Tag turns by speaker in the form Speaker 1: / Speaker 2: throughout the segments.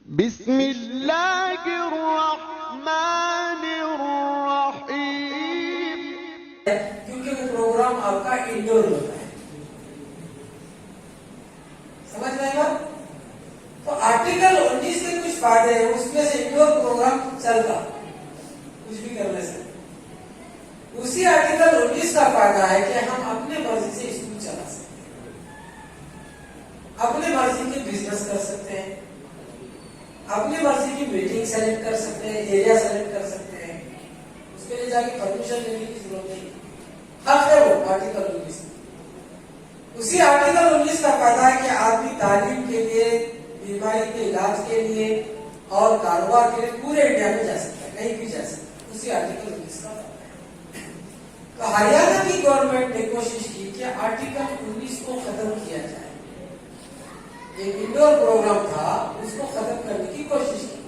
Speaker 1: बिस्मिल्लाहिर्रहमानिर्रहीम।
Speaker 2: क्योंकि वो प्रोग्राम आपका इंडोर होता है, समझ में आएगा। तो आर्टिकल 19 के कुछ फायदे हैं, उसमें से इंडोर प्रोग्राम चलता कुछ भी करने से। उसी आर्टिकल 19 का फायदा है कि हम अपने मर्जी से स्कूल चला सकते हैं, अपने मर्जी के बिजनेस कर सकते हैं, अपनी मर्जी की मीटिंग सेलेक्ट कर सकते हैं, एरिया सेलेक्ट कर सकते हैं। उसके लिए जाके परमिशन लेने की जरूरत नहीं, हक है वो आर्टिकल 19। उसी आर्टिकल 19 का फायदा है कि आदमी तालीम के लिए, बीमारी के इलाज के लिए और कारोबार के लिए पूरे इंडिया में जा सकता है, कहीं भी जा सकता है। उसी आर्टिकल 19 का फायदा है। तो हरियाणा की गवर्नमेंट ने कोशिश की कि आर्टिकल 19 को खत्म किया जाए। एक इंडोर प्रोग्राम था, उसको खत्म करने की कोशिश की।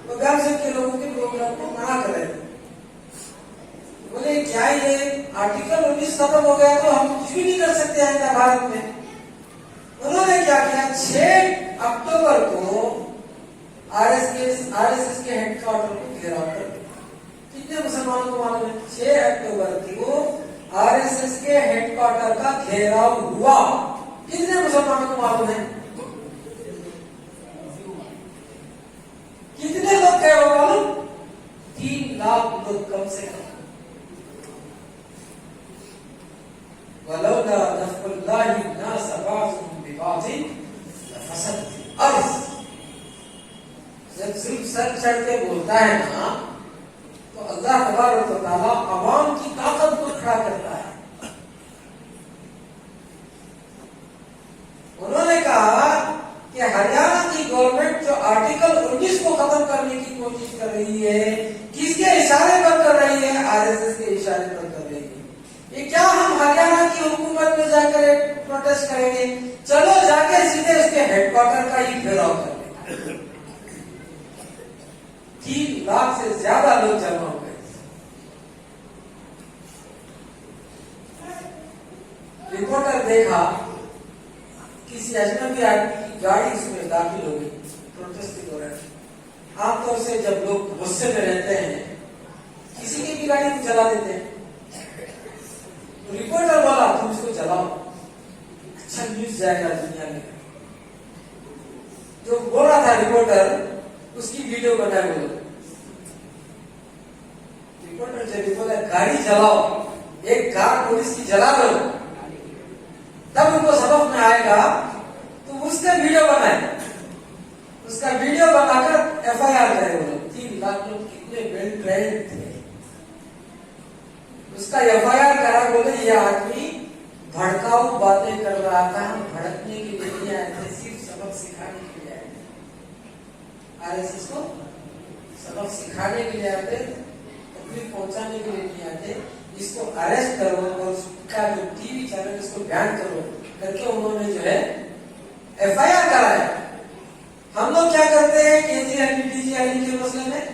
Speaker 2: तो गांव के लोगों के प्रोग्राम को मना कर रहे थे, बोले क्या ये आर्टिकल 19 खत्म हो गया तो हम कुछ भी नहीं कर सकते हैं भारत में। उन्होंने क्या किया, 6 अक्टूबर को आरएसएस के हेडक्वार्टर को घेराव कर दिया। कितने मुसलमानों को मालूम है? 6 अक्टूबर को आरएसएस के हेडक्वार्टर का घेराव हुआ। कितने मुसलमानों को मालूम है? कितने लोग गए हो मालूम? 3 लाख लोग कम से कम। वलौला दफ़्क़ुल्लाहि नास बाज़ुहुम बिबाज़िन लफ़सदतिल अर्ज़। जब सिर्फ सर चढ़ के बोलता है ना, तो अल्लाह तबारक व तआला अवाम की ताकत को खड़ा करता है। उन्होंने कहा कि हरियाणा की गवर्नमेंट जो आर्टिकल 19 को खत्म करने की कोशिश कर रही है, किसके इशारे पर कर रही है? आरएसएस के इशारे पर कर रही है। ये क्या हम हरियाणा की हुकूमत में जाकर प्रोटेस्ट करेंगे? चलो जाके सीधे उसके हेडक्वार्टर का ही घेराव कर लेंगे। 3 लाख से ज्यादा लोग जमा हो गए। रिपोर्टर देखा किसी अजनबी आदमी की गाड़ी उसमें दाखिल हो गई प्रोटेस्ट के दौरान। आमतौर से जब लोग गुस्से में रहते हैं, किसी की भी गाड़ी को जला देते हैं। तो रिपोर्टर बोला तुम इसको जलाओ, अच्छा न्यूज जाएगा दुनिया में। जो बोल रहा था रिपोर्टर, उसकी वीडियो बनाए बोलो। रिपोर्टर जब बोला गाड़ी जलाओ, एक कार पुलिस की जला दो, तब उनको सबक में आएगा। तो उसने वीडियो बनाए, उसका वीडियो बनाकर एफआईआर करे। बोलो 3 लाख लोग कितने वेल ट्रेंड थे, उसका एफआईआर करा। बोले ये आदमी भड़काऊ बातें कर रहा था, हम भड़कने के लिए नहीं आए थे, सिर्फ सबक सिखाने के लिए आए थे। आरएसएस को सबक सिखाने के लिए आते, तकलीफ पहुंचाने के लिए नहीं आते। इसको अरेस्ट करो और उसका जो टीवी चैनल इसको बैन करो करके उन्होंने जो है एफआईआर कराया। हम लोग क्या करते हैं केजीएल डीजीएल के मसले में?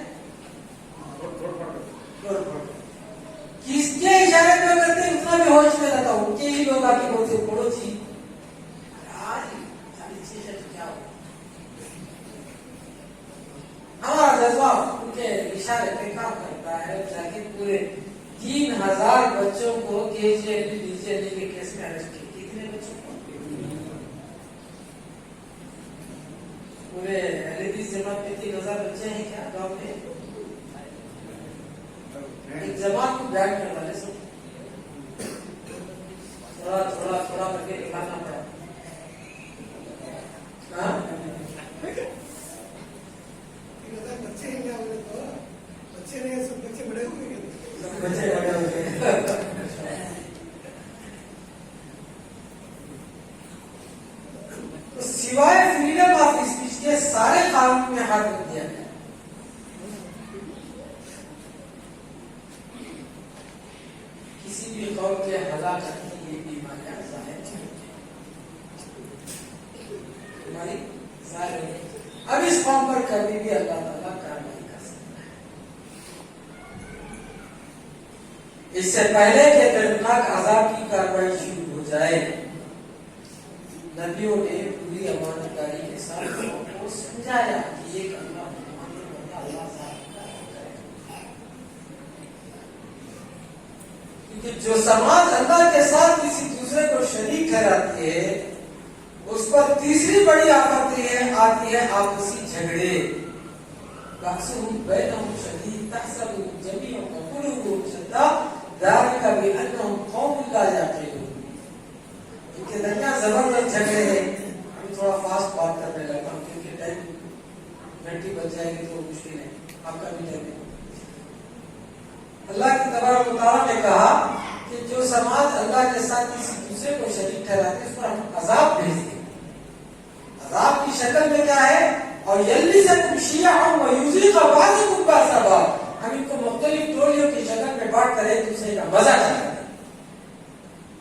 Speaker 2: किसके इशारे पे करते हैं उतना भी होश में रहता हूं। उनके ही लोग आके बोलते पड़ोसी आज क्या हो, हमारा जज्बा उनके इशारे पे काम करता है। जाके पूरे 3000 बच्चों को केजीएल डीजीएल के केस में अरेस्ट किया। कितने बच्चों को? पूरे एलईडी जमात में 3000 बच्चे हैं क्या गांव में? एक जमात को बैन कर डाले सब, थोड़ा थोड़ा थोड़ा करके निकालना पड़ा। बच्चे नहीं, सब बच्चे बड़े हो गए, बच्चे बड़े हो गए। तो सिवाय फ्रीडम ऑफ स्पीच के सारे कानून में हाथ रख दिया गया। किसी भी कौम के हलाकत की ये बीमारियां जाहिर है। अब इस कौम पर कभी भी अल्लाह ताला कार्रवाई कर सकता है। इससे पहले कि दर्दनाक अजाब की कार्रवाई शुरू हो जाए, नबियों ने पूरी अमानतदारी के साथ को समझा समझाया कि ये करना अल्लाह क्योंकि जो समाज अल्लाह के साथ किसी दूसरे को शरीक ठहराती है उस पर तीसरी बड़ी आपत्ति है आती है आपसी झगड़े। इनके दरमियान जबरदस्त झगड़े हैं। अभी थोड़ा फास्ट बात करने लगा हूँ क्योंकि टाइम घंटी बच जाएगी तो मुश्किल है, आपका भी टाइम। अल्लाह की तबारक व तआला ने कहा कि जो समाज अल्लाह के साथ किसी दूसरे को शरीक ठहराते उस पर हम अजाब भेजते हैं। अजाब की शक्ल में क्या है? और यल्ली से हम इनको मुख्तलिफ टोलियों की शक्ल में बांट कर एक दूसरे का मजा चलाते हैं।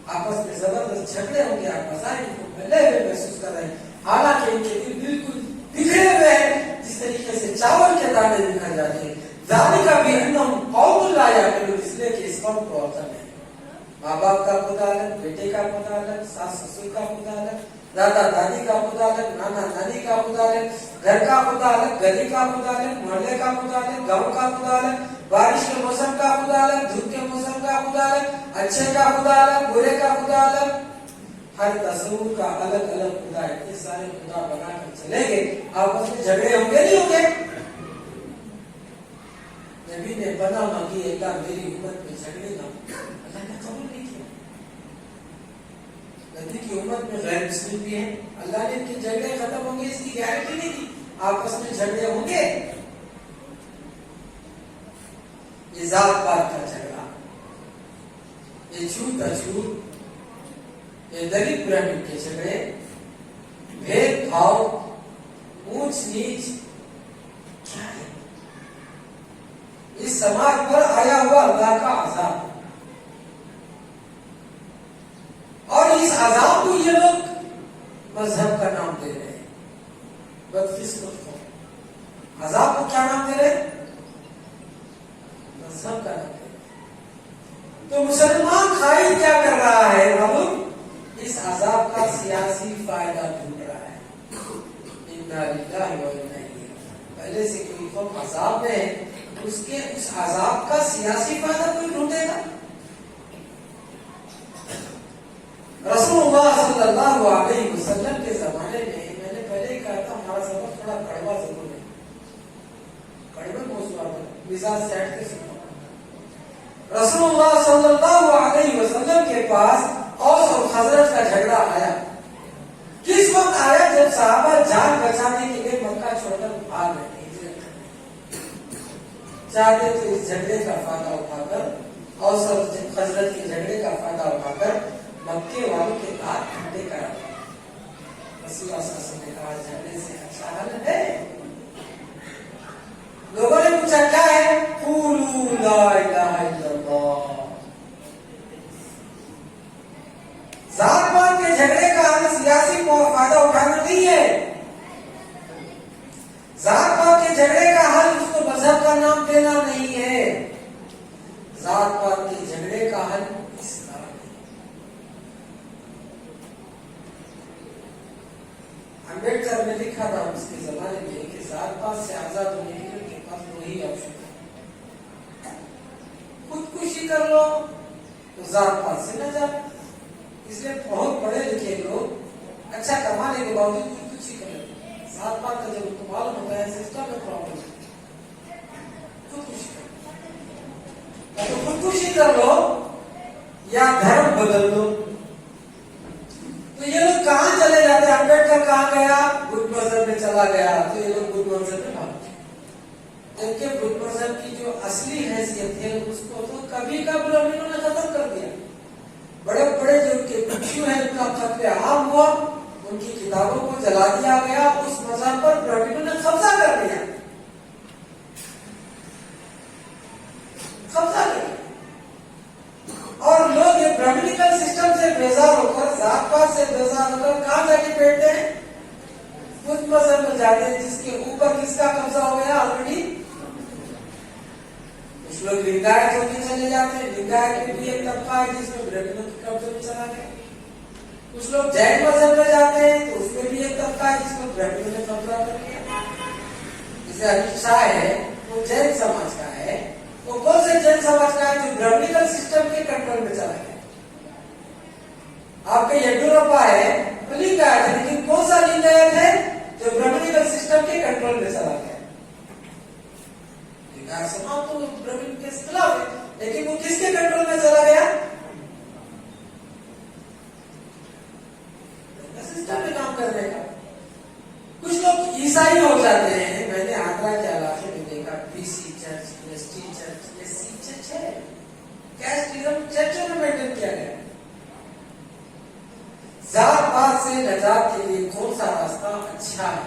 Speaker 2: आपस में जबरदस्त झगड़े होंगे, आप मजाक को मिले हुए महसूस कर रहे हैं, हालांकि इनके दिल बिल्कुल बिखरे हुए हैं जिस तरीके से चावल के दाने बिखर जाते हैं। ज़ालिका बिअन्नहुम कौमुन ला यअक़िलून, इसलिए कि इस कौम को अक्ल नहीं। माँ बाप का खुदा अलग, बेटे का खुदा अलग, सास ससुर का खुदा अलग, दादा दादी का खुदा अलग, नाना नानी का खुदा अलग, घर का खुदा अलग, गली का खुदा अलग, मोहल्ले का खुदा अलग, गांव का खुदा अलग, बारिश के मौसम का खुदा अलग, धूप के मौसम का खुदा अलग, अच्छे का खुदा अलग, बुरे का खुदा अलग, हर तस्वूर का अलग अलग खुदा है। ये सारे खुदा बनाकर चलेंगे, आपस में झगड़े होंगे नहीं होंगे? नबी ने पनाह मांगी, अल्लाह मेरी उम्मत में झगड़े ना, अल्लाह ने कबूल नहीं किया। नबी की उम्मत में गैर मुस्लिम भी है, अल्लाह ने इनके झगड़े खत्म होंगे इसकी गारंटी नहीं दी, आपस में झगड़े होंगे। ये जात पात का झगड़ा, ये छूत अछूत, ये दलित ब्राह्मण के झगड़े, भेदभाव, ऊंच नीच, क्या है? इस समाज पर आया हुआ अल्लाह का अज़ाब, और इस अज़ाब को ये लोग मजहब का नाम दे रहे हैं। बदकिस्मत को अज़ाब को क्या नाम दे रहे हैं? मजहब का नाम दे रहे हैं। तो मुसलमान खाई क्या कर रहा है? मालूम, इस अज़ाब का सियासी फायदा ढूंढ रहा है। इन्ना लिल्लाहि व इन्ना इलैहि राजिऊन। पहले से कोई कौम अज़ाब में है, उसके उस अज़ाब का सियासी फायदा कोई ढूंढेगा? रसूलुल्लाह सल्लल्लाहु अलैहि वसल्लम के जमाने में, मैंने पहले ही कहा था, हमारा सबक थोड़ा कड़वा जरूर है, कड़वे मौजूद मिजाज सेट के सुनो। रसूलुल्लाह सल्लल्लाहु अलैहि वसल्लम के पास औस और खजरज का झगड़ा आया। किस वक्त आया? जब सहाबा जान बचाने के लिए मक्का छोड़कर भाग गए, चाहते तो इस झगड़े का फायदा उठाकर और सब खजरत के झगड़े का फायदा उठाकर मक्के वालों के हाथ ठंडे करा। ने कहा झगड़े से अच्छा हल है। लोगों ने पूछा क्या है? क़ूलू ला इलाहा इल्लल्लाह। जात पात के झगड़े का हल सियासी फायदा उठाना नहीं है। जात पात के झगड़े का हल उसको मजहब का नाम देना नहीं है। जात पात के झगड़े का हल इस्लाम है। अम्बेडकर ने लिखा था उसके जमाने में कि जात पात से आजाद होने के लिए उनके पास दो ही ऑप्शन है, खुदकुशी कर लो तो जात पात से न जाओ। इसलिए बहुत पढ़े लिखे लोग अच्छा कमाने के बावजूद खुदकुशी कर लेते। जात पात का जब उनको मालूम होता है सिस्टम में प्रॉब्लम है, तो खुदकुशी कर लो या धर्म बदल लो। तो ये लोग कहां चले जाते हैं? अम्बेडकर कहां गया? बुद्ध मजहब में चला गया, तो ये लोग बुद्ध मजहब में भाग गए। जबकि बुद्ध मजहब की जो असली हैसियत है उसको तो कभी का ब्राह्मणों ने खत्म कर दिया। बड़े बड़े जो उनके भिक्षु हैं उनका खत्म आम हुआ, उनकी किताबों को जला दिया गया, उस मजहब पर ब्राह्मणों ने कब्जा कर लिया, कब्जा कर लिया। और लोग ये ब्राह्मणिकल सिस्टम से बेजार होकर, जात पात से बेजार होकर कहां जाके बैठते हैं? बुद्ध मजहब में जाते हैं, जिसके ऊपर किसका कब्जा हो गया ऑलरेडी। कुछ लोग लिंगायत होके चले जाते हैं, लिंगायत में भी एक तबका है जिसमें ब्राह्मणों के कब्जे में चला गया। कुछ लोग जैन मजहब में जाते हैं तो उसमें भी एक तबका है जिसमें ब्राह्मणों ने कब्जा कर लिया। जैसे अमित शाह है वो जैन समाज का है, वो कौन से जैन समाज का है जो ब्राह्मणिकल सिस्टम के कंट्रोल में चला गया। आपके येडियुरप्पा है वो लिंगायत है, लेकिन कौन सा लिंगायत है जो ब्राह्मणिकल सिस्टम के कंट्रोल में चला गया। लिंगायत समाज तो ब्राह्मण के खिलाफ है, लेकिन वो किसके कंट्रोल में चला गया? सिस्टम में काम करने का। कुछ लोग ईसाई हो जाते हैं। मैंने आगरा के इलाके में देखा BC church, ST church, SC church है, कैस्टिज्म चर्चों में मेंटेन किया गया। जात पात से निजात के लिए कौन सा रास्ता अच्छा है?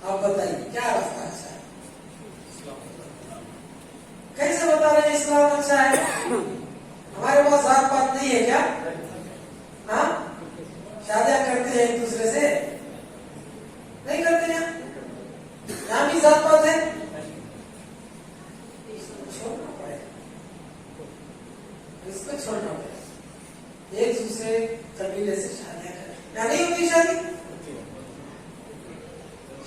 Speaker 2: आप बताइए क्या रास्ता अच्छा है? कैसे बता रहे हैं इस्लाम अच्छा है? हमारे पास जात पात नहीं है क्या? हाँ, शादियां करते हैं एक दूसरे से? नहीं करते हैं। यहां भी जात पात है, छोड़ना पड़ेगा, इसको छोड़ना पड़ेगा। एक दूसरे कबीले से शादियां करें, या नहीं होती शादी?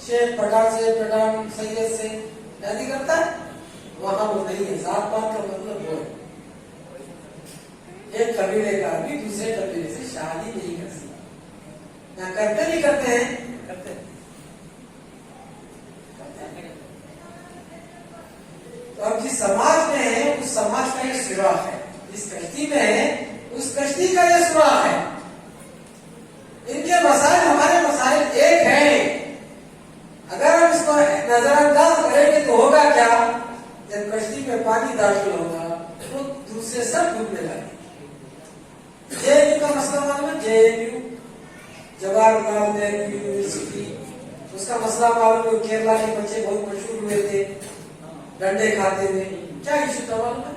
Speaker 2: शेख पठान से, पठान सैयद से शादी करता है, वहां वो नहीं है। जात पात का मतलब वो है एक कबीले का भी दूसरे कबीले से शादी नहीं कर सकता। ना करते नहीं करते हैं, करते हैं। तो अब जिस समाज में है उस समाज का ये सुराख है, जिस कश्ती में है उस कश्ती का ये सुराख है। इनके मसाइल हमारे मसाइल एक हैं। अगर हम इसको नजरअंदाज करेंगे तो होगा क्या? जब कश्ती में पानी दाखिल होगा तो दूसरे सब डूबने लगे। जेएनयू का मसला मालूम है? जेएनयू, जवाहरलाल नेहरू यूनिवर्सिटी, उसका मसला मालूम है? केरला के बच्चे बहुत मशहूर हुए थे डंडे खाते हुए। क्या इशू था मालूम है?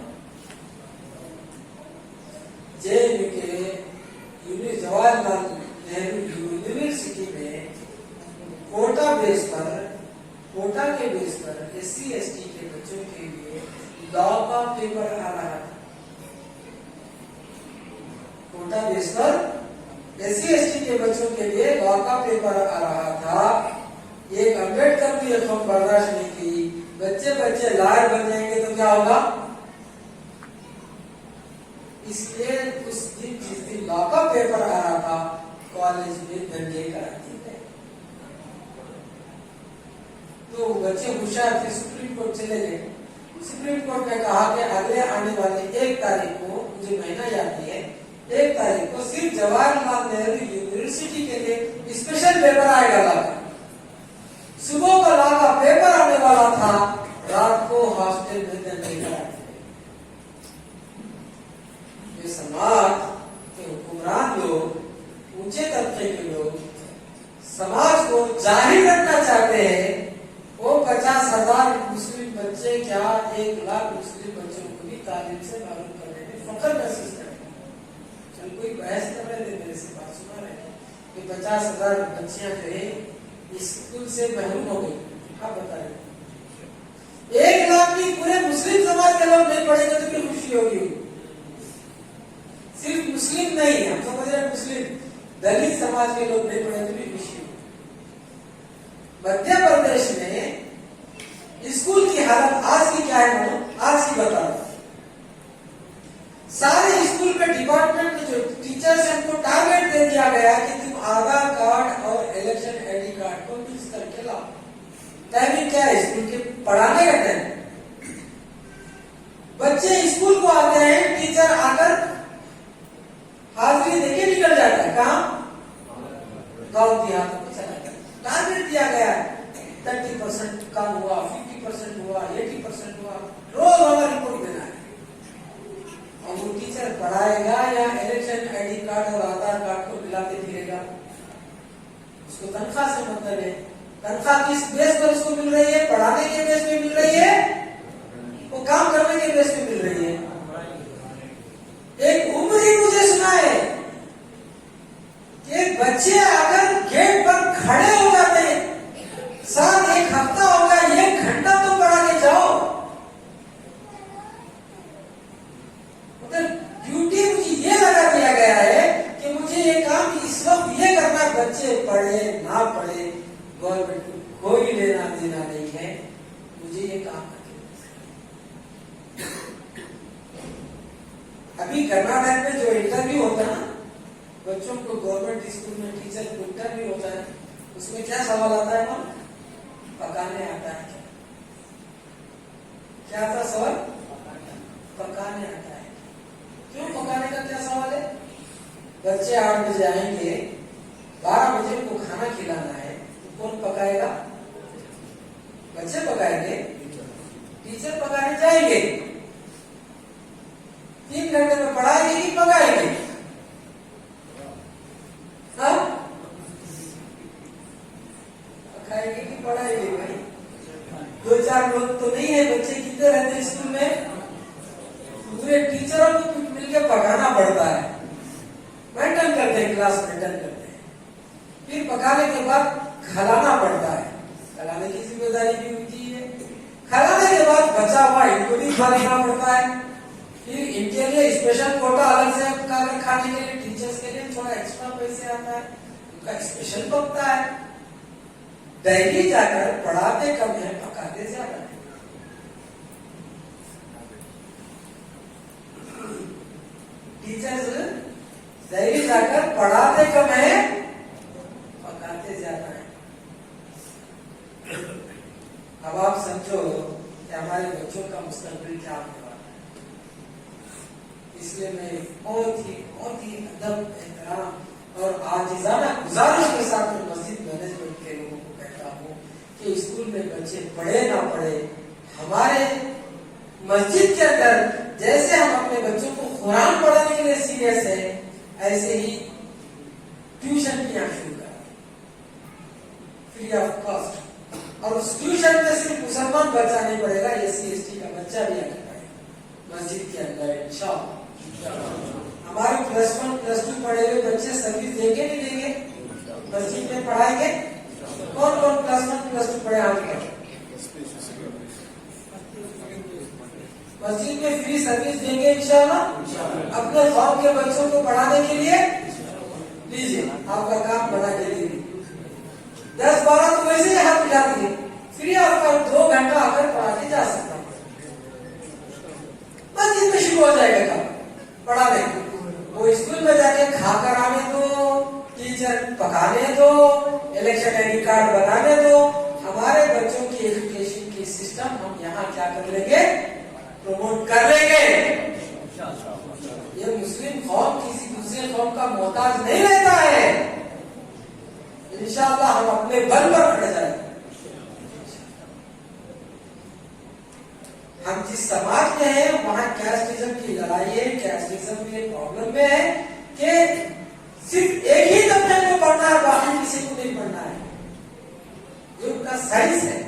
Speaker 2: जेएनयू के जवाहरलाल नेहरू यूनिवर्सिटी में कोटा के बेस पर एससी एसटी के बच्चों के लिए लॉ का पेपर आ रहा था। कोटा बेस पर एससी एसटी के बच्चों के लिए लॉ का पेपर आ रहा था। एक अम्बेडकर भी ये कौम बर्दाश्त नहीं की। बच्चे लॉयर बन जाएंगे तो क्या होगा? इसलिए उस दिन जिस दिन लॉ का पेपर आ रहा था कॉलेज में दंगे कराते थे। तो बच्चे होशियार थे, सुप्रीम कोर्ट चले गए। सुप्रीम कोर्ट ने कहा कि अगले आने वाले 1 तारीख को, मुझे महीना याद नहीं है, 1 तारीख को सिर्फ जवाहरलाल नेहरू यूनिवर्सिटी के लिए स्पेशल पेपर आएगा लॉ का। सुबह को लॉ का पेपर आने वाला था, रात को हॉस्टल में दंगे कराते थे। ये समाज के हुक्मरान लोग, ऊंचे तबके के लोग समाज को जाहिर रखना चाहते हैं। वो 50,000 मुस्लिम बच्चे क्या 1 लाख मुस्लिम बच्चों को भी तालीम से मालूम करने में फख्र महसूस करते हैं। चल कोई बहस कर रहे थे, मेरे से बात सुना रहे कि 50,000 बच्चियां जो है स्कूल से महरूम हो गई। आप बता रहे 1 लाख भी पूरे मुस्लिम समाज के लोग नहीं पढ़ेंगे तो भी खुशी होगी। सिर्फ मुस्लिम नहीं, हम समझ रहे हैं मुस्लिम, दलित समाज के लोग नहीं पढ़े तो भी खुशी होगी। मध्य प्रदेश में स्कूल की हालत आज की क्या है मालूम? आज की बता रहा। सारे स्कूल में डिपार्टमेंट के जो टीचर्स हैं उनको टारगेट दे दिया गया कि तुम आधार कार्ड और इलेक्शन आईडी कार्ड को मिक्स करके लाओ। टाइमिंग क्या है स्कूल के पढ़ाने का टाइम? बच्चे स्कूल को आते हैं, टीचर आकर हाजिरी देके निकल जाता है। कहाँ? गाँव देहातों में चला जाता है। टारगेट दिया गया है 30% कम हुआ, 50% हुआ, 80% हुआ, रोज हमारा रिपोर्ट देना है। और वो टीचर पढ़ाएगा या इलेक्शन आईडी कार्ड और आधार कार्ड को मिलाते फिरेगा? उसको तनख्वाह से मतलब है। तनख्वाह किस बेस पर उसको मिल रही है? पढ़ाने के बेस पे मिल रही है, वो काम करने के बेस पे मिल रही है। एक उम्र ही मुझे सुना है कि बच्चे अगर गेट पर खड़े हो जाते हैं, साथ 1 हफ्ता होगा, 1 घंटा तो पढ़ा के जाओ। मतलब ड्यूटी मुझे ये लगा दिया गया है कि मुझे ये काम इस वक्त ये करना, बच्चे पढ़े ना पढ़े गवर्नमेंट कोई लेना देना नहीं है, मुझे ये काम करके। अभी कर्नाटक में जो इंटरव्यू होता है ना, बच्चों को गवर्नमेंट स्कूल में टीचर को इंटरव्यू होता है, उसमें क्या सवाल आता है? पकाने आता है क्या आता सवाल? पकाने आता है। क्यों पकाने का क्या सवाल है? बच्चे 8 बजे आएंगे, 12 बजे उनको खाना खिलाना है, तो कौन पकाएगा? बच्चे पकाएंगे, टीचर पकाने जाएंगे। 3 घंटे में पढ़ाएंगे कि पकाएंगे? हाँ, पकाएंगे कि पढ़ाएंगे? भाई 2-4 लोग तो नहीं है, बच्चे कितने रहते हैं स्कूल में? पूरे टीचरों को मिलकर पकाना पड़ता है, मेंटेन करते हैं, क्लास मेंटेन करते हैं। फिर पकाने के बाद खिलाना पड़ता है, खिलाने की जिम्मेदारी भी होती है। खिलाने के बाद बचा हुआ इनको भी खिलाना पड़ता है। फिर इनके लिए स्पेशल कोटा अलग से खाने के लिए, टीचर्स के लिए थोड़ा एक्स्ट्रा पैसे आता है, उनका स्पेशल पकता है। डेली जाकर पढ़ाते कम है, पकाते ज्यादा है। टीचर्स डेली जाकर पढ़ाते कम है, पकाते ज्यादा है। अब आप समझो कि हमारे बच्चों का मुस्तकबिल क्या होने वाला है। इसलिए मैं बहुत ही अदब, एहतराम और आजिज़ाना गुजारिश के साथ में मस्जिद मैनेजमेंट के लोगों को कहता हूँ कि स्कूल में बच्चे पढ़े ना पढ़े, हमारे मस्जिद के अंदर जैसे हम अपने बच्चों को कुरान पढ़ाने के लिए सीरियस है, ऐसे ही ट्यूशन भी यहाँ शुरू करें, फ्री ऑफ कॉस्ट। और उस ट्यूशन में सिर्फ मुसलमान बच्चा नहीं पढ़ेगा, SC/ST का बच्चा भी आगे पढ़ेगा मस्जिद के अंदर इंशाअल्लाह। हमारे +1 +2 पढ़े हुए बच्चे सर्विस देंगे नहीं देंगे? मस्जिद में पढ़ाएंगे। कौन कौन +1 +2 पढ़े हाथ पर? मस्जिद में फ्री सर्विस देंगे इंशाअल्लाह। अपने कौम के बच्चों को पढ़ाने के लिए लीजिए, आपका काम बना के लीजिए। 10-12 तो वैसे ही हाथ मिला दिए, फ्री आपका 2 घंटा आकर पढ़ा के जा सकता है। मस्जिद में शुरू हो जाएगा काम पढ़ा देंगे। वो स्कूल में जाके खाकर आने दो, टीचर पकाने दो, इलेक्शन ID कार्ड बनाने दो। हमारे बच्चों की एजुकेशन की सिस्टम हम यहाँ क्या कर लेंगे? प्रमोट कर लेंगे। ये मुस्लिम कौम किसी दूसरे कौम का मोहताज नहीं रहता है। इंशाअल्लाह हम अपने बल पर खड़े जाएंगे। हम जिस समाज में हैं वहां कैस्टिज्म की लड़ाई है, कैस्टिज्म की प्रॉब्लम में है कि सिर्फ एक ही तबके को पढ़ना है, बाकी किसी को नहीं पढ़ना है। ये उनका साइंस है।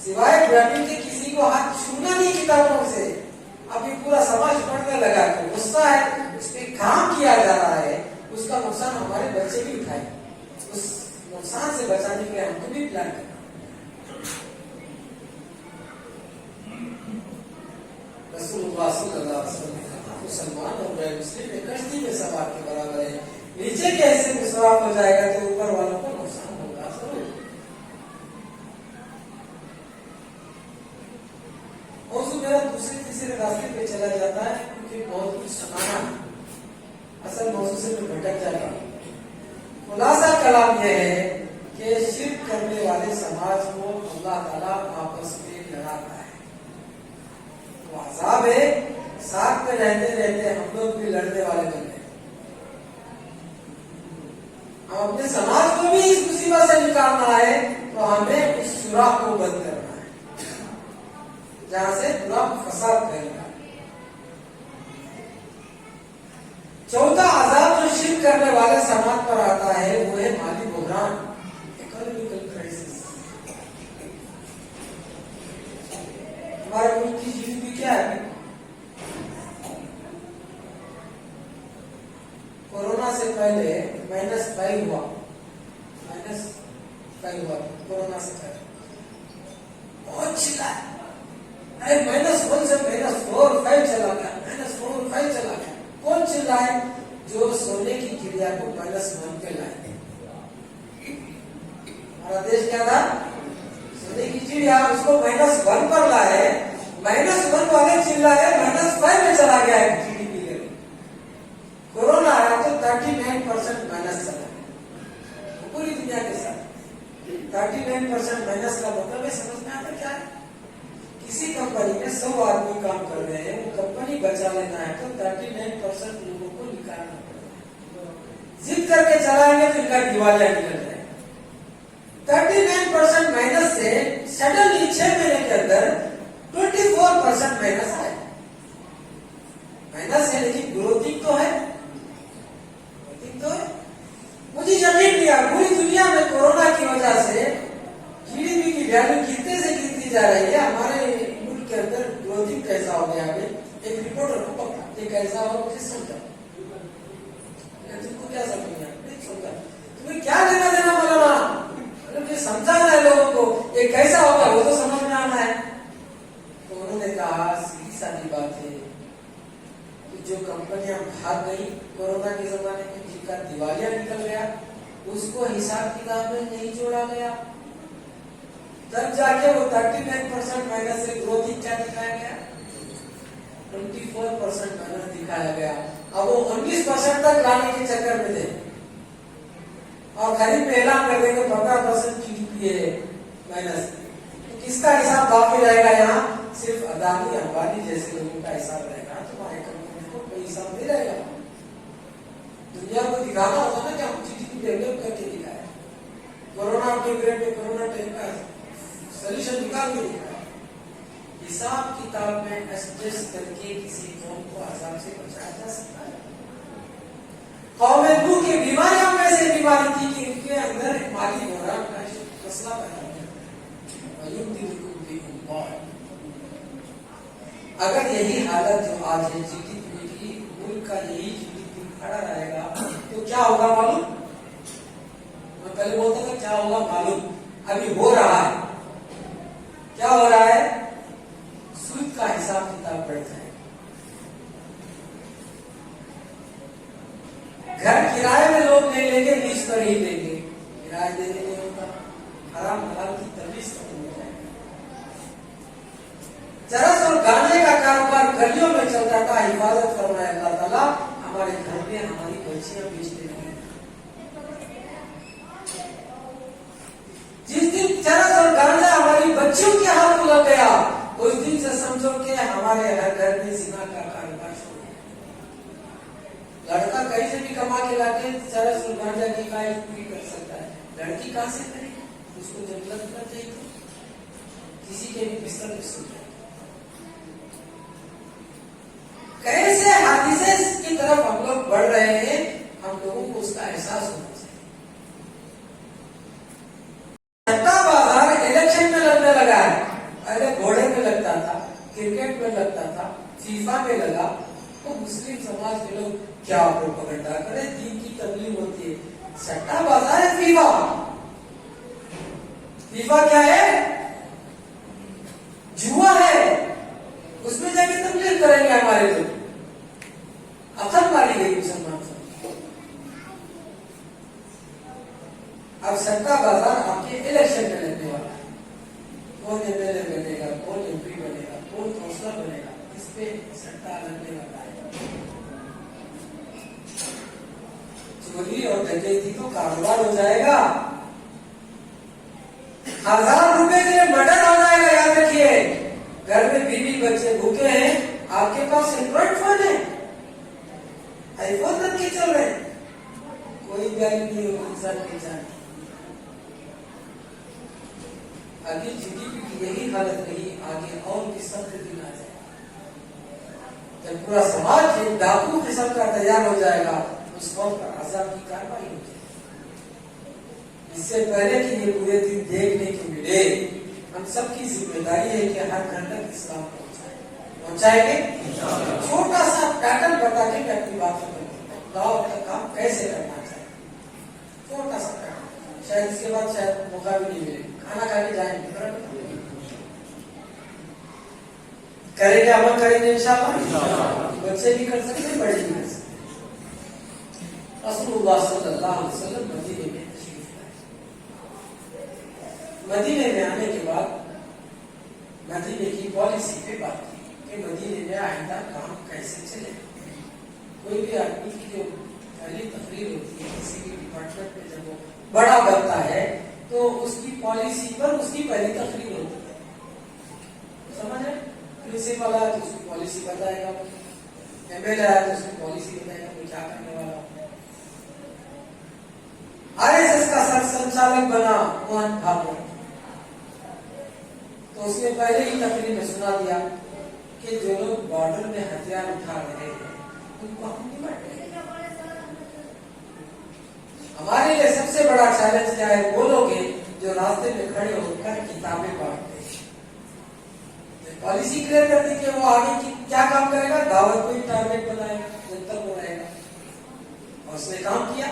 Speaker 2: सिवाय ब्राह्मण के किसी को हाथ छूना नहीं किताबों से। अभी पूरा समाज पढ़ने लगा, तो गुस्सा है, उस पर काम किया जा रहा है, उसका नुकसान हमारे बच्चे भी उठाए। उस नुकसान से बचाने के लिए हमको भी प्लान करना। रसूलुल्लाह सल्लल्लाहु अलैहि वसल्लम ने कहा, मुसलमान और गैर मुस्लिम एक कश्ती में सवार के बराबर है। नीचे के हिस्से में सवार हो जाएगा तो ऊपर वालों को नुकसान होगा जरूर। मौजूद मेरा दूसरे तीसरे रास्ते पे चला जाता है, क्योंकि बहुत कुछ सुनाना असल मौजूद से मैं भटक जाता हूँ। खुलासा कलाम यह है कि शिर्क करने वाले समाज को अल्लाह ताला आपस में लड़ाता है। वो अज़ाब है, साथ में रहते रहते हम लोग भी लड़ने वाले बन गए। हम अपने समाज को भी इस मुसीबत से निकालना है, तो हमें उस सुराख को बंद करना है जहां से पूरा फसाद फैलेगा। चौथा अज़ाब जो शिर्क करने वाले समाज पर आता है वो है माली बुहरान, इकोनॉमिकल क्राइसिस। हमारे मुल्क की GDP क्या है? कोरोना से पहले -5 हुआ, -5 हुआ कोरोना से पहले। बहुत चिल्लाए, अरे -1 से -4 5 चला गया, -4 5 चला गया। कौन चिल्लाए? जो सोने की क्रिया को -1 पे लाए। हमारा देश क्या था? सोने की चिड़िया। उसको -1 पर लाए, -1 वाले चिल्लाए, -5 में चला गया है जीडीपी लेवल। कोरोना आया तो 39% माइनस चला गया पूरी दुनिया के साथ। 39% माइनस का मतलब समझ में आता क्या है? किसी कंपनी में 100 आदमी काम कर रहे हैं, वो कंपनी बचा लेना है तो 39% लोगों को निकालना पड़ेगा। जिद करके चलाएंगे तो इनका दिवालिया निकल जाएगा। 39% माइनस से सडनली 6 महीने के अंदर 24% माइनस आए। माइनस है लेकिन ग्रोथिंग तो है, ग्रोथिंग तो है। मुझे यकीन नहीं है पूरी दुनिया में कोरोना की वजह से जीडीपी की वैल्यू गिरते से गिरती जा रही है। हमारे मुल्क के अंदर ग्रोथिंग कैसा हो गया है? एक रिपोर्टर को पकड़ा, ये कैसा हो मुझे समझा, तुमको क्या समझ नहीं समझा, तुम्हें क्या लेना देना बोला? मुझे समझाना है लोगों को ये कैसा होगा, वो तो समझ में आना है। तो उन्होंने कहा सीधी सादी बात है कि जो कंपनियां भाग गई कोरोना के जमाने में, जिनका दिवालिया निकल गया, उसको हिसाब किताब में नहीं जोड़ा गया। तब जाके वो 39% माइनस से ग्रोथिंग क्या दिखाया गया? 24% माइनस दिखाया गया। अब वो 19% तक लाने के चक्कर में थे और खरीद में ऐलान कर देंगे 15% जीडीपी है माइनस। तो किसका हिसाब बाकी रहेगा? यहाँ सिर्फ अदानी अंबानी जैसे लोगों का हिसाब रहेगा। तुम्हारे कंपनी को कोई हिसाब नहीं रहेगा। दुनिया को दिखाना होगा ना कि हम जीडीपी डेवलप करके दिखाया। कोरोना के पीरियड में कोरोना टाइम का सोल्यूशन निकाल के दिखाया। हिसाब किताब में एडजस्ट करके किसी कौम को आजाद से बचाया जा सकता है। कौमें नूह की बीमारियों में से बीमारी थी कि इनके अंदर एक माली बोरा का मसला पैदा हो गया। अगर यही हालत जो आज है जीडीपी की, मुल्क का यही जीडीपी खड़ा रहेगा तो क्या होगा मालूम? मैं पहले बोलता था क्या होगा मालूम, अभी हो रहा है। क्या हो रहा है? सूद का हिसाब किताब बढ़ता है। घर किराए में लोग नहीं लेंगे, लीज पर ही लेंगे। किराया देने नहीं होता, हराम हलाल की तमीज खत्म हो जाएगी। चरस और गांजे का कारोबार गलियों में चलता था, हिफाजत फरमाए अल्लाह ताला। हमारे घर में हमारी बच्चियां बेचते नहीं। जिस दिन चरस और गांजा हमारी बच्चियों के हाथ में लग गया, उस दिन से समझो कि हमारे हर घर में जिना का कारोबार शुरू हो गया। लड़का कहीं से भी कमा के लाके चरस और गांजा की ख्वाहिश पूरी कर सकता है, लड़की कहां से करेगी? उसको जब लग जाएगी किसी के भी बिस्तर में सो जाए। कैसे हादिसे की तरफ हम लोग बढ़ रहे हैं, हम लोगों को उसका एहसास होना चाहिए। सट्टा बाजार इलेक्शन में लगने लगा है। पहले घोड़े में लगता था, क्रिकेट में लगता था, फीफा में लगा। तो मुस्लिम समाज के लोग क्या प्रोपेगेंडा करें, दीन की तबलीग होती है। सट्टा बाजार है फीफा। फीफा क्या है? जुआ है। उसमें जाके तबलीग करेंगे हमारे लोग। अथम मारी गई मुसलमान से। अब सट्टा बाजार आपके इलेक्शन में लगने वाला है। कौन एमएलए बनेगा, कौन एमपी बनेगा, कौन काउंसलर बनेगा, इस पे सट्टा लगने वाला है। चोरी और डकैती तो कारोबार हो जाएगा। 1000 रुपए के लिए मर्डर हो जाएगा। याद रखिए, घर में बीवी बच्चे भूखे हैं, आपके पास एंड्रॉइड फोन है, आईफोन रख के चल रहे हैं, कोई वैल्यू नहीं होगी इंसान की जान। अभी जीडीपी की यही हालत रही, आगे और भी सख्त दिन आ जाएगा। जब पूरा समाज एक डाकू किस्म का तैयार हो जाएगा, उस वक्त पर आजाद की कार्रवाई हो जाएगी। इससे पहले कि ये पूरे दिन देखने को मिले, हम सबकी जिम्मेदारी है कि हर घर तक इस्लाम पहुंचाएंगे। छोटा सा पैटर्न बता के मैं अपनी बात गाँव का काम कैसे करना चाहिए, छोटा सा पैटर्न। शायद इसके बाद शायद मौका भी नहीं मिले, खाना खा के जाएंगे, करेंगे, अमल करेंगे इंशाअल्लाह। बच्चे भी कर सकते हैं, बड़े भी कर सकते हैं। रसूलुल्लाह सल्लल्लाहु अलैहि वसल्लम मदीने में तशरीफ लाए। मदीने में आने के बाद मदीने की पॉलिसी पे बात की कि मदीने में आइंदा काम कैसे चले। कोई भी आदमी की जो पहली तकरीर होती है किसी भी डिपार्टमेंट में, जब वो बड़ा बनता है तो उसकी पॉलिसी पर उसकी पहली तकरीर होती है। समझ है? प्रिंसिपल आया तो उसकी पॉलिसी बताएगा, एमएलए आया तो उसकी पॉलिसी बताएगा कोई क्या करने वाला। आरएसएस का संचालक बना मोहन भागवत, तो उसने पहले ही तकरीर में सुना दिया कि जो लोग बॉर्डर में हथियार उठा रहे हैं उनको हम नहीं बांटेंगे। हमारे लिए सबसे बड़ा चैलेंज क्या है? वो लोग जो रास्ते में खड़े होकर किताबें बांटते हैं। पॉलिसी क्लियर कर दी कि वो आगे की क्या काम करेगा, दावत को टारगेट बनाएगा, जनता को रहेगा, और उसने काम किया।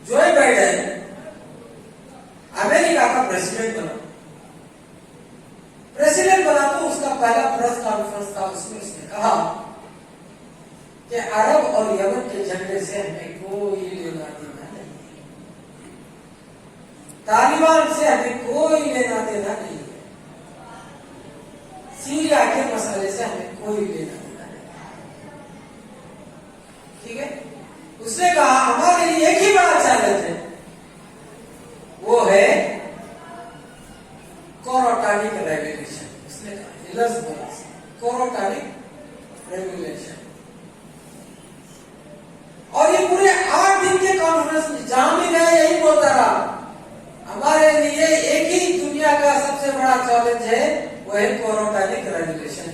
Speaker 2: जो बाइडेन अमेरिका का प्रेसिडेंट बना, तो उसका पहला प्रेस कॉन्फ्रेंस था, उसमें उसने कहा कि अरब और यमन के झगड़े से हमें कोई लेना देना नहीं है, तालिबान से हमें कोई लेना देना नहीं है, सीरिया के मसले से हमें कोई लेना देना नहीं। ठीक है? उसने कहा हमारे लिए एक ही बड़ा चैलेंज है, वो है कोरोटानिक रेगुलेशन। उसने कहा कोरोटानिक रेगुलेशन, और ये पूरे 8 दिन के कॉन्फ्रेंस में जहां भी गया यही बोलता रहा, हमारे लिए एक ही दुनिया का सबसे बड़ा चैलेंज है, वो है कोरोटानिक रेगुलेशन।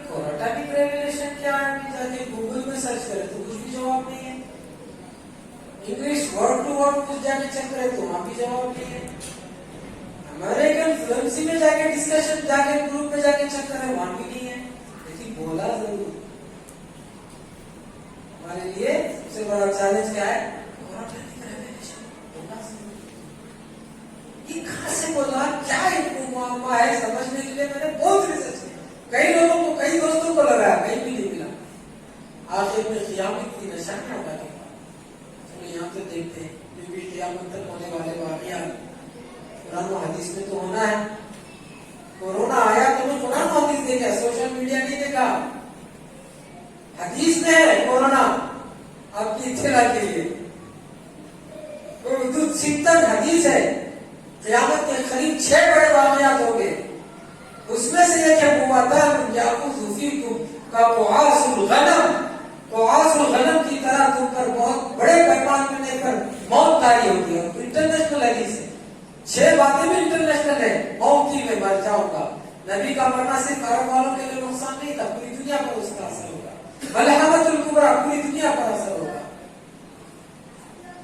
Speaker 2: कोरोटानिक रेगुलेशन क्या है? जाके गूगल में सर्च करें तो कुछ भी जवाब नहीं है, इंग्लिश वर्ड टू वर्ड कुछ जाके चेक करें तो वहां भी जवाब नहीं है, अमेरिकन फ्लुएंसी में जाके डिस्कशन जाके ग्रुप में जाके चेक करें वहां भी नहीं है। लेकिन बोला जरूर। हमारे लिए सबसे बड़ा चैलेंज क्या है? ये कहां से बोला, क्या मामला है, समझने के लिए मैंने बहुत रिसर्च किया, कई लोगों को, कई दोस्तों को लगाया, कहीं भी नहीं मिला। आखिर में क़यामत की निशानियां बता दी। चलो यहाँ पे देखते हैं जो भी क़यामत तक होने वाले वाक़ियात कुरान और हदीस में तो होना है। कोरोना आया तो मैं कुरान और हदीस देखा, सोशल मीडिया नहीं देखा। हदीस में है कोरोना आपकी इत्तला के लिए, तो सिंतन हदीस है। क़यामत के करीब 6 बड़े वाक़ियात होंगे, उसमें से एक है मुवातान याकुज़ुफीकुम का कुआसुल गनम की तरह तुम पर बहुत बड़े पैमाने पर मौत तारी होती है। इंटरनेशनल हदीस है, 6 बातें भी इंटरनेशनल है। मौत की मैं मर जाऊंगा। नबी का मरना सिर्फ अरब वालों के लिए नुकसान नहीं था, पूरी दुनिया पर उसका असर होगा। मलहमतुल कुबरा पूरी दुनिया पर असर होगा।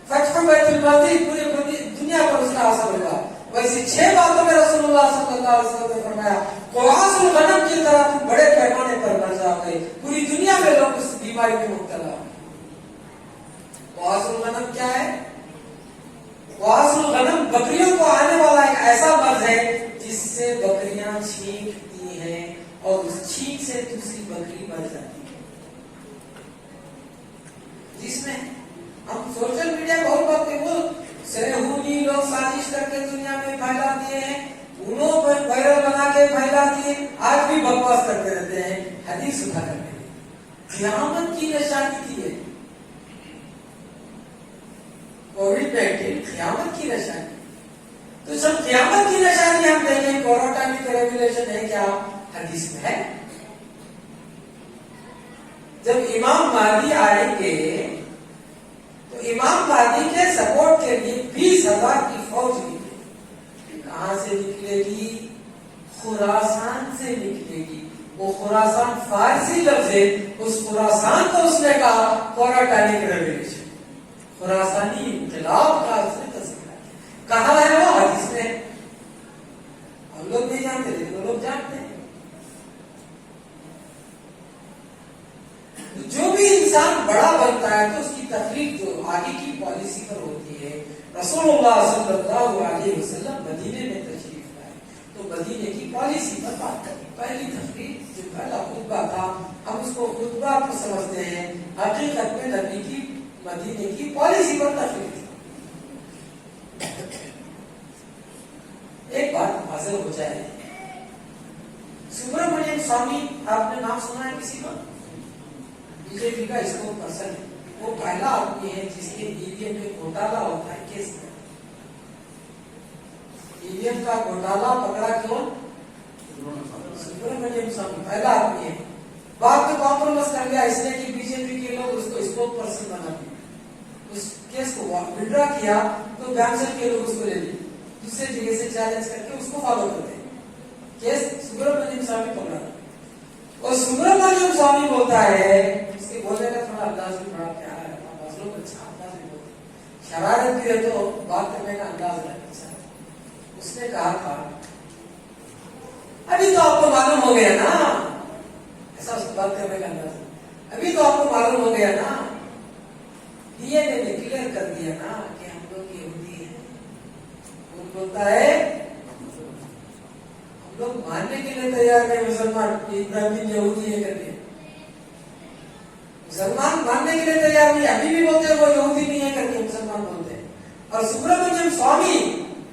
Speaker 2: फतह बैतुल मक़दीस पूरी दुनिया पर उसका असर होगा। वैसे 6 बातों में रसूलुल्लाह सल्लल्लाहु अलैहि वसल्लम ने फरमाया कुआसुल गनम की तरह तुम बड़े पैमाने पर मर जाओगे, पूरी दुनिया में लोग उस बीमारी में मुब्तला होंगे। कुआसुल गनम क्या है? कुआसुल गनम बकरियों को आने वाला एक ऐसा मर्ज है जिससे बकरियां छींकती हैं और उस छींक से दूसरी बकरी मर जाती है। जिसमें हम सोशल मीडिया बहुत बातें सेहूनी लोग साजिश करके दुनिया में फैला दिए हैं, उन्हों पर वायरल बना के फैला दिए, आज भी बकवास करते रहते हैं, हदीस उठा करके। क़यामत की निशानी थी ये कोविड-19, क़यामत की निशानी। तो जब क़यामत की निशानी हम देखें, कोरोटानिक रेगुलेशन है क्या? हदीस में है। जब इमाम महदी आएंगे तो इमाम महदी के सपोर्ट के लिए 20,000 की फौज निकलेगी। कहां से निकलेगी? खुरासान से निकलेगी। वो खुरासान फारसी लफ्ज़ है, उस खुरासान को उसने कहा कोरोटानिक रेगुलेशन, खुरासानी इंकलाब का उसने तस्वीर किया। कहां है वो? हदीस में। हम लोग नहीं जानते लेकिन वो लोग जानते हैं। जो भी इंसान बड़ा बनता है तो उसकी तकलीफ जो आगे की पॉलिसी पर होती है। रसूलुल्लाह सल्लल्लाहु अलैहि वसल्लम मदीने में तशरीफ लाए तो मदीने की पॉलिसी पर बात करें। पहली तकरीर जो पहला खुतबा था, हम उसको खुतबा को समझते हैं, हकीकत में नबी की मदीने की पॉलिसी पर तकरीर थी। हाजिर हो जाए। सुब्रमण्यम स्वामी, आपने नाम सुना है किसी का? बीजेपी का स्पोक पर्सन है। वो पहला आदमी है जिसके ईवीएम में घोटाला होता है केस में। ईवीएम का घोटाला पकड़ा कौन? सुब्रमण्यम स्वामी पहला आदमी है। बाद में कॉम्प्रोमाइज कर गया इसलिए कि बीजेपी के लोग उसको स्पोक पर्सन बना दिए। उस केस को विड्रॉ किया तो बैंसर के लोग उसको ले लिए, दूसरे जगह से चैलेंज करके उसको फॉलो करते। केस सुब्रमण्यम स्वामी पकड़ा और सुब्रमण्यम स्वामी बोलता है, उसके बोलने का थोड़ा अंदाज भी बड़ा प्यारा है, मजलूम अच्छा अंदाज भी बोलते, शरारत भी है तो बात करने का अंदाज है अच्छा। उसने कहा था अभी तो आपको मालूम हो गया ना, ऐसा उसको बात करने का अंदाज, अभी तो आपको मालूम हो गया ना, डीएनए ने क्लियर कर दिया ना कि हम लोग यहूदी हैं। वो बोलता है हम लोग मानने के लिए तैयार है मुसलमान इब्राहिम यहूदी है करके, मुसलमान मानने के लिए तैयार नहीं, अभी भी बोलते हैं वो यहूदी नहीं है करके मुसलमान बोलते हैं। और सुब्रमण्यम स्वामी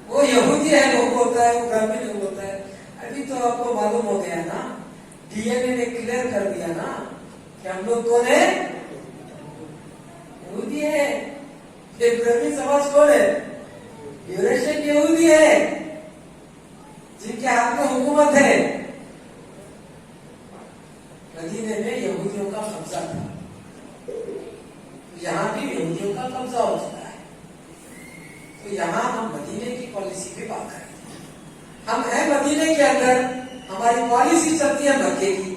Speaker 2: वो यहूदी है लोग बोलता है, वो ब्राह्मण लोग बोलता है अभी तो आपको मालूम हो गया ना, डीएनए ने क्लियर कर दिया ना कि हम लोग कौन है, यहूदी है। इब्राहिमी समाज कौन है, यूरेशियन यहूदी है जिनके हाथ में हुकूमत है। मदीने में यहूदियों का कब्जा था, यहाँ भी यहूदियों का कब्जा हो चुका है। तो यहाँ हम मदीने की पॉलिसी पे बात करेंगे। हम हैं मदीने के अंदर, हमारी पॉलिसी चलती है मक्के की,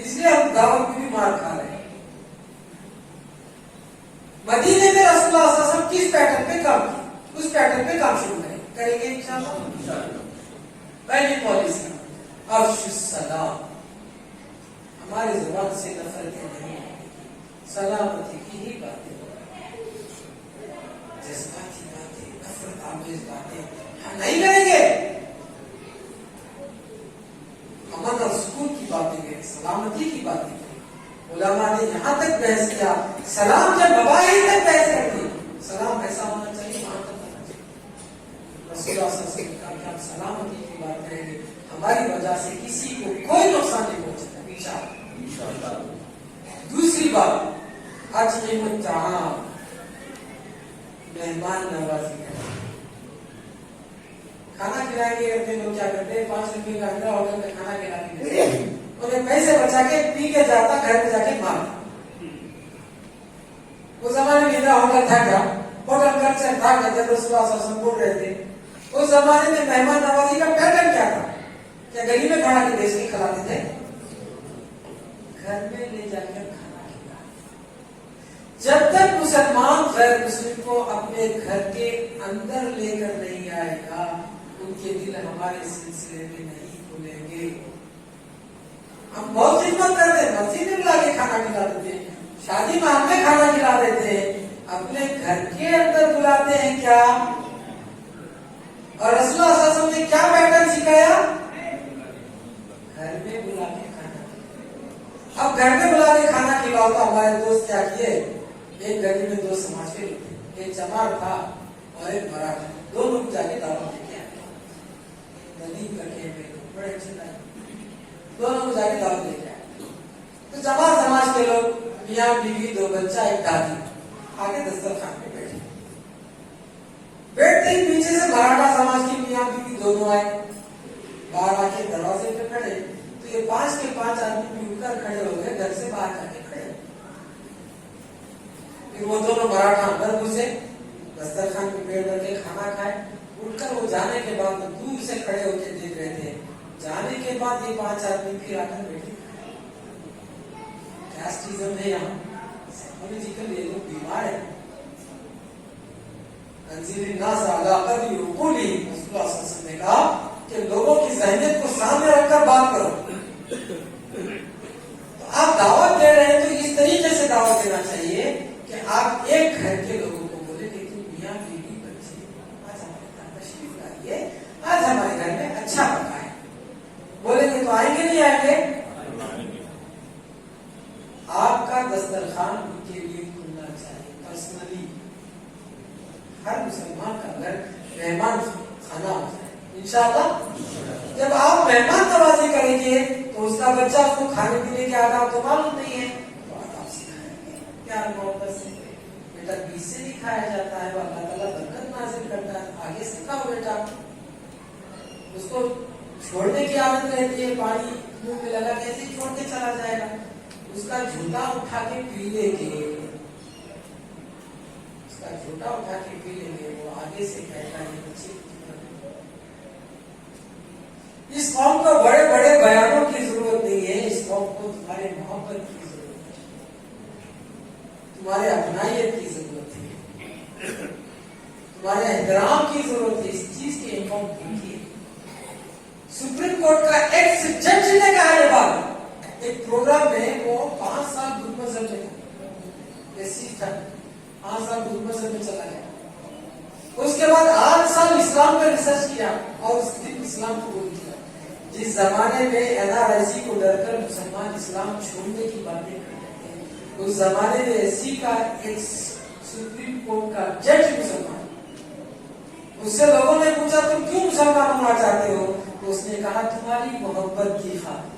Speaker 2: इसलिए हम दावत में भी मार खा रहे हैं। मदीने में रसूलुल्लाह सल्लल्लाहु अलैहि वसल्लम किस पैटर्न पे काम किया, उस पैटर्न पे काम शुरू करेंगे इंशाअल्लाह। पहली पॉलिसी अफ्शुस सलाम, हमारी जुबान से नफरतें नहीं, सलामती की ही बातें, जज्बाती बातें, नफरत आमेज बातें हम नहीं करेंगे। अमन और सुकून की बातें करें, सलामती की बातें करें। उलमा ने यहाँ तक बहस किया, सलाम जब बबाई तक बहस करती, सलाम ऐसा होना चाहिए वहां तक होना चाहिए। रसूलुल्लाह सल्लल्लाहु अलैहि वसल्लम ने कहा कि हम सलामती की बात करेंगे, हमारी वजह से किसी को कोई नुकसान नहीं पहुंचेगा इंशाअल्लाह। दूसरी बात अजइमुत्ताआम, मेहमान नवाजी करें। खाना खिलाएंगे अपने लोग क्या करते हैं, 5 रुपए का अंडा होटल में खाना खिला के उन्हें पैसे बचा के पी के जाता, घर पे जाके मार। उस जमाने में इंदिरा होटल था क्या, होटल कल्चर था क्या जब रसूलुल्लाह सल्लल्लाहु अलैहि वसल्लम बोल रहे थे? उस जमाने में मेहमान नवाजी का पैटर्न क्या था? क्या गली में खड़ा के देश के खिलाते थे? घर में ले जाकर खाना खिला। जब तक मुसलमान गैर मुस्लिम को अपने घर के अंदर लेकर नहीं आएगा, उनके दिल हमारे सिलसिले में नहीं खुलेंगे। हम बहुत खिदमत करते हैं, मस्जिद में बुला के खाना खिला देते हैं, शादी में हमें खाना खिला देते हैं, अपने घर के अंदर बुलाते हैं क्या? और रसूलुल्लाह सल्लल्लाहु अलैहि वसल्लम ने क्या पैटर्न सिखाया? घर में बुला के खाना। अब घर में बुला के खाना खिलाओ तो हमारे दोस्त क्या किए, एक गली में 2 समाज के लोग थे, एक चमार था और एक मराठा, दोनों को जाके दावत देके आए। गली करके बड़े अच्छे लगे, दोनों को जाके दावत देके आए। तो चमार समाज के लोग, मियाँ बीवी, 2 बच्चा, एक दादी, आगे दस्तरखान पे बैठे। बैठते ही पीछे से मराठा समाज की मियाँ बीवी दोनों आए, बाहर आके दरवाजे पे खड़े। तो ये 5 के 5 आदमी भी उठकर खड़े हो गए, घर से बाहर जाके खड़े। फिर वो दोनों मराठा अंदर घुसे, दस्तरखान पे पेड़ करके खाना खाए। उठकर वो जाने के बाद दूर से खड़े होकर देख रहे थे। जाने के बाद ये 5 आदमी फिर आकर बैठे। कैस्टिज्म है यहाँ, साइकोलॉजिकल ये लोग बीमार है। ने कहा कि लोगों की ज़हनियत को सामने रखकर बात करो। तो आप दावत दे रहे हैं तो इस तरीके से दावत देना चाहिए कि आप एक घर के लोगों को बोले कि तुम मियाँ बीवी बच्चे आज हमारे घर तशरीफ लाइए, आज हमारे घर में अच्छा पका है। बोलेंगे तो आएंगे नहीं आएंगे? आपका दस्तरखान उनके लिए खुलना चाहिए। पर्सनली हर मुसलमान का घर मेहमान खाना हो जाए, इंशाअल्लाह। जब आप मेहमान नवाजी करेंगे तो उसका बच्चा उसको खाने पीने के आदाब तो मालूम नहीं है, तो आदाब सिखाएंगे प्यार मोहब्बत से। बेटा बीच से नहीं खाया जाता है, अल्लाह ताला बरकत नाज़िल करता है, आगे से खाओ बेटा। उसको छोड़ने की आदत रहती है, पानी मुंह में लगा कैसे छोड़ के चला जाएगा, उसका झूठा उठा के पी लेंगे, उसका झूठा उठा के पी लेंगे, वो आगे से कहता है बच्चे। इस कौम को बड़े बड़े बयानों की जरूरत नहीं है, इस कौम को तुम्हारे मोहब्बत की जरूरत है, तुम्हारे अपनाइयत की जरूरत है, तुम्हारे एहतराम की जरूरत है। इस चीज की इन्फॉर्म कीजिए। सुप्रीम कोर्ट का एक्स जज ने कहा ये बात एक प्रोग्राम में, वो 5 साल बुद्ध मजहब में था, 5 साल बुद्ध मजहब में चला गया, उसके बाद 8 साल इस्लाम पर रिसर्च किया और उस दिन इस्लाम को बोल दिया। जिस जमाने में एनआरआईसी को डरकर मुसलमान इस्लाम छोड़ने की बातें करते हैं, उस जमाने में एससी का एक सुप्रीम कोर्ट का जज मुसलमान, उससे लोगों ने पूछा तुम क्यों मुसलमान होना चाहते हो, तो उसने कहा तुम्हारी मोहब्बत की खातिर।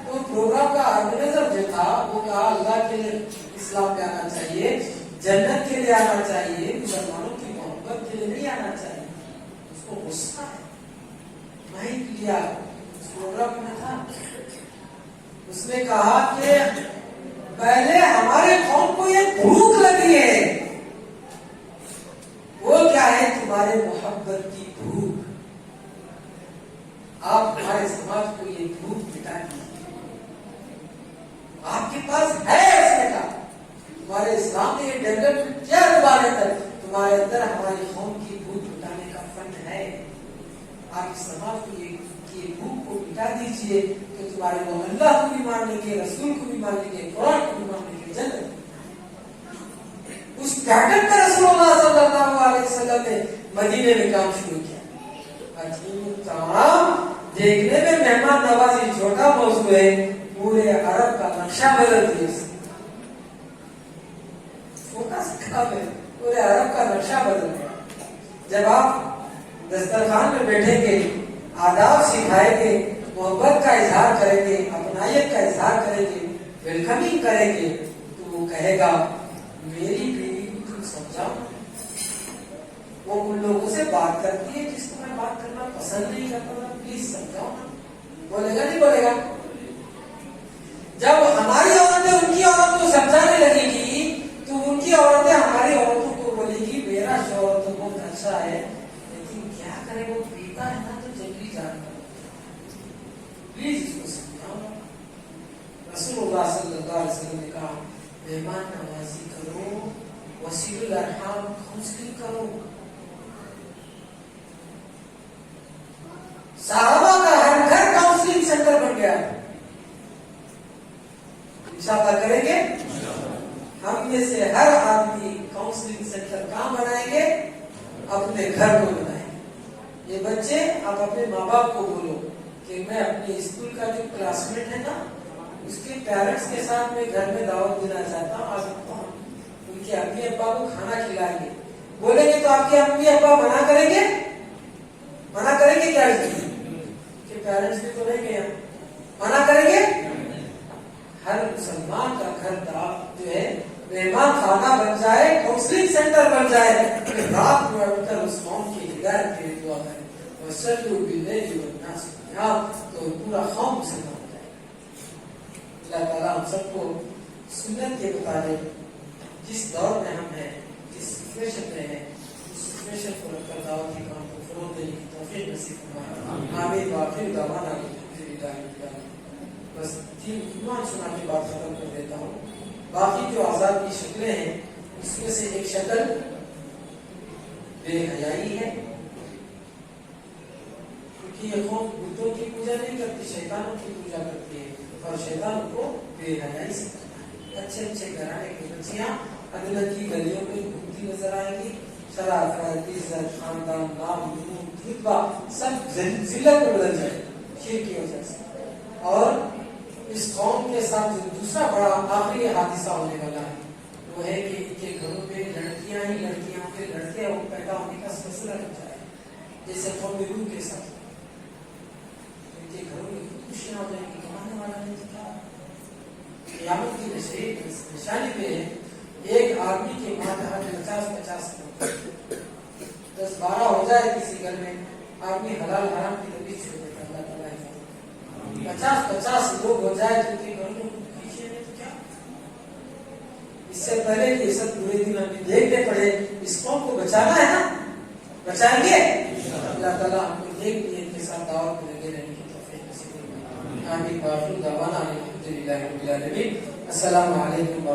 Speaker 2: तो प्रोग्राम का ऑर्गेनाइजर जो था वो कहा अल्लाह के लिए इस्लाम पे आना चाहिए, जन्नत के लिए आना चाहिए, मुसलमानों की मोहब्बत के लिए नहीं आना चाहिए। उसको गुस्सा है, माइक लिया, प्रोग्राम में था, उसने कहा कि पहले हमारे कौम को ये भूख लगी है, वो क्या है तुम्हारे मोहब्बत की भूख, आप हमारे समाज को ये भूख मिटा दीजिए, आपके पास है, उसने कहा तुम्हारे इस्लाम ने ये डेवलप किया तुम्हारे अंदर, तुम्हारे अंदर हमारी कौम की भूख मिटाने का फंड है, आप इस समाज को ये भूख को मिटा दीजिए तो तुम्हारे वो अल्लाह को भी मान लेंगे, रसूल को भी मान लेंगे, कुरान को भी मान लेंगे, जन्नत। उस पैटर्न पर रसूलुल्लाह सल्लल्लाहु अलैहि वसल्लम ने मदीने में काम शुरू किया। तमाम देखने में मेहमान नवाजी छोटा मौजू है, पूरे अरब का नक्शा बदल दिया, छोटा सा काम है, पूरे अरब का नक्शा बदल गया। जब आप दस्तरखान में बैठेंगे, आदाब सिखाएंगे, मोहब्बत का इजहार करेंगे, अपनायत का इजहार करेंगे, वेलकमिंग करेंगे, तो वो कहेगा मेरी बीवी को तुम समझाओ। वो उन लोगों से बात करती है जिसको मैं बात करना पसंद नहीं करता, प्लीज समझाओ ना, बोलेगा नहीं बोलेगा। जब हमारी औरतें उनकी औरतों को समझाने लगेगी तो उनकी औरतें हमारी औरतों को बोलेगी मेरा शौहर तो बहुत अच्छा है, लेकिन क्या करे वो पीता है ना तो जंगली जानवर, प्लीज इसको समझाओ। रसूलुल्लाह सल्लल्लाहु अलैहि वसल्लम ने कहा मेहमान नवाजी करो, वसीलुल अरहाम काउंसलिंग करो। साहबा का हर घर काउंसलिंग सेंटर बन गया। इंशाअल्लाह करेंगे हम में से हर आदमी काउंसलिंग सेंटर कहां बनाएंगे, अपने घर को बनाएंगे। ये बच्चे आप अपने माँ बाप को बोलो कि मैं अपने स्कूल का जो क्लासमेट है ना उसके पेरेंट्स के साथ मैं घर में दावत देना चाहता हूँ, आ सकता हूँ, उनके अम्मी अब्बा को खाना खिलाएंगे। बोलेंगे तो आपके अम्मी अब्बा मना करेंगे, मना करेंगे क्या कि पेरेंट्स भी तो नहीं गए, मना करेंगे। हर मुसलमान का घर दावत जो है मेहमान खाना बन जाए, काउंसलिंग सेंटर बन जाए, रात में उठकर उस कौम की हिदायत के लिए दुआ करें, तो पूरा कौम से अल्लाह ताला हम सबको सुन्नत के मुताबिक जिस दौर में हम हैं, जिस सिचुएशन में हैं, उस सिचुएशन को रखकर दावत के काम को फरोग देने की तौफीक नसीब फरमाए। आमीन। आखिर दावाना बस 3 ईमान सुना के बात खत्म कर देता हूँ। बाकी जो आजाद की शक्लें हैं उसमें से एक शक्ल बेहयाई है, क्योंकि ये कौम बुतों की पूजा नहीं करती, शैतानों की पूजा करती है और शैतान को बेहयाई से करना है। अच्छे अच्छे घराने की बच्चियां अदलत की गलियों में घूमती नजर आएंगी, शराफत, इज्जत, खानदान, नाम, रुतबा सब जिल्लत में बदल जाए शिर्क की वजह से। और इस कौम के साथ जो दूसरा बड़ा आखिरी हादसा होने वाला है वो है कि इनके घरों में लड़कियां ही लड़कियां के लड़के और पैदा होने का सिलसिला लग जाए, जैसे कौम के साथ उनके घरों में खुशियां हो जाएंगी, कमाने वाला नहीं दिखा। क़यामत की निशानी पे एक आदमी के माथे हाथ 50-50 करोड़ 10-12 हो जाए किसी घर में, आदमी हलाल हराम की तमीज छोड़ देता, अल्लाह ताला हिफाजत। 50-50 लोग हो जाए तो उनके घरों में पीछे नहीं तो क्या। इससे पहले कि सब बुरे दिन हमें देखने पड़े, इस कौम को बचाना है ना, बचाएंगे। अल्लाह ताला हमको एक नियत के साथ दावत में लगे रहने की तौफीक नसीब फरमाए। आमीन। बाखिर दावाना अल्हम्दुलिल्लाहि रब्बिल आलमीन। अस्सलामु अलैकुम व